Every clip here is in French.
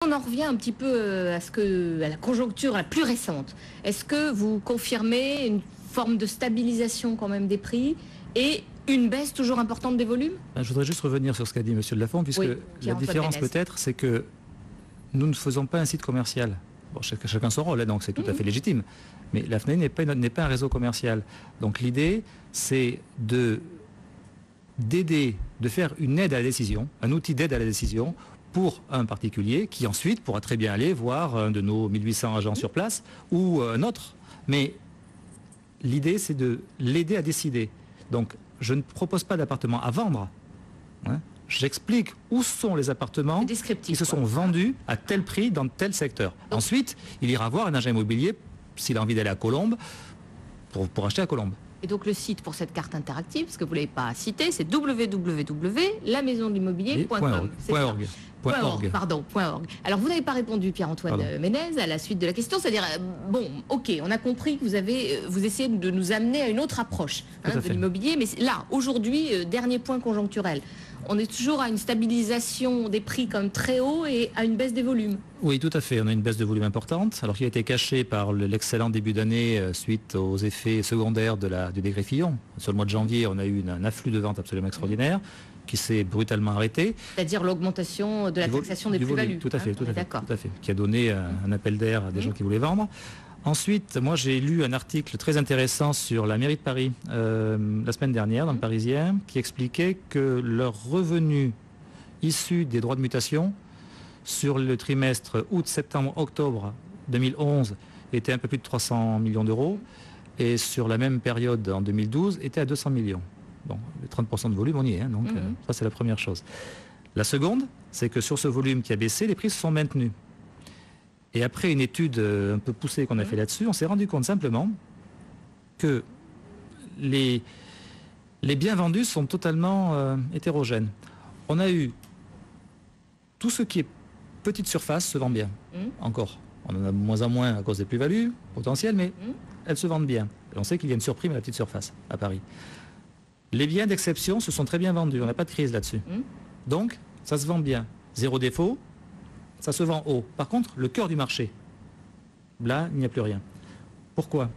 On en revient un petit peu à la conjoncture la plus récente. Est-ce que vous confirmez une forme de stabilisation quand même des prix et une baisse toujours importante des volumes? Je voudrais juste revenir sur ce qu'a dit M. de Lafont, puisque la différence peut-être, c'est que nous ne faisons pas un site commercial. Bon, chacun son rôle, donc c'est tout à fait légitime. Mais la FNAI n'est pas un réseau commercial. Donc l'idée, c'est d'aider, de faire une aide à la décision, un outil d'aide à la décision pour un particulier qui ensuite pourra très bien aller voir un de nos 1800 agents sur place ou un autre. Mais l'idée, c'est de l'aider à décider. Donc, je ne propose pas d'appartements à vendre. Hein. J'explique où sont les appartements qui se sont vendus à tel prix dans tel secteur. Ensuite, il ira voir un agent immobilier s'il a envie d'aller à Colombes pour acheter à Colombes. Et donc le site pour cette carte interactive, parce que vous ne l'avez pas cité, c'est www.lamaisondelimmobilier.com. .org. Alors vous n'avez pas répondu, Pierre-Antoine Ménez, à la suite de la question, c'est-à-dire, bon, ok, on a compris que vous essayez de nous amener à une autre approche de l'immobilier, mais là, aujourd'hui, dernier point conjoncturel, on est toujours à une stabilisation des prix comme très haut et à une baisse des volumes. Oui, tout à fait, on a une baisse de volume importante, alors qui a été cachée par l'excellent début d'année suite aux effets secondaires du décret Fillon. Sur le mois de janvier, on a eu un afflux de ventes absolument extraordinaire, qui s'est brutalement arrêté. C'est-à-dire l'augmentation de la taxation des plus-values. Tout à fait, qui a donné un appel d'air à des gens qui voulaient vendre. Ensuite, moi j'ai lu un article très intéressant sur la mairie de Paris la semaine dernière dans le Parisien qui expliquait que leurs revenus issus des droits de mutation sur le trimestre août, septembre, octobre 2011 étaient un peu plus de 300 millions d'euros et sur la même période en 2012 étaient à 200 millions. Bon, les 30% de volume, on y est, hein, donc ça c'est la première chose. La seconde, c'est que sur ce volume qui a baissé, les prix se sont maintenus. Et après une étude un peu poussée qu'on a fait là-dessus, on s'est rendu compte simplement que les biens vendus sont totalement hétérogènes. On a eu tout ce qui est petite surface se vend bien, encore. On en a de moins en moins à cause des plus-values potentielles, mais elles se vendent bien. Et on sait qu'il y a une surprime à la petite surface à Paris. Les biens d'exception se sont très bien vendus, on n'a pas de crise là-dessus. Donc, ça se vend bien. Zéro défaut. Ça se vend haut. Par contre, le cœur du marché, là, il n'y a plus rien. Pourquoi?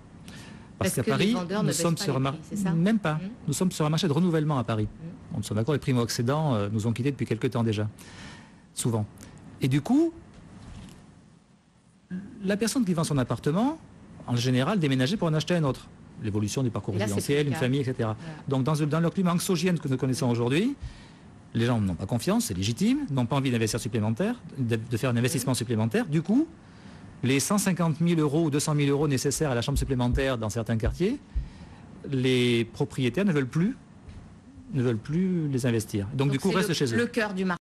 Parce qu'à Paris, nous sommes sur un marché... Même pas. Nous sommes sur un marché de renouvellement à Paris. On est d'accord, les primo-accédants nous ont quittés depuis quelques temps déjà. Souvent. Et du coup, la personne qui vend son appartement, en général, déménageait pour en acheter un autre. L'évolution du parcours résidentiel, une famille, etc. Donc, dans le climat anxiogène que nous connaissons aujourd'hui, les gens n'ont pas confiance, c'est légitime, n'ont pas envie d'investir supplémentaire, de faire un investissement supplémentaire. Du coup, les 150 000 euros ou 200 000 euros nécessaires à la chambre supplémentaire dans certains quartiers, les propriétaires ne veulent plus les investir. Donc du coup, restent chez eux. Le cœur du marché.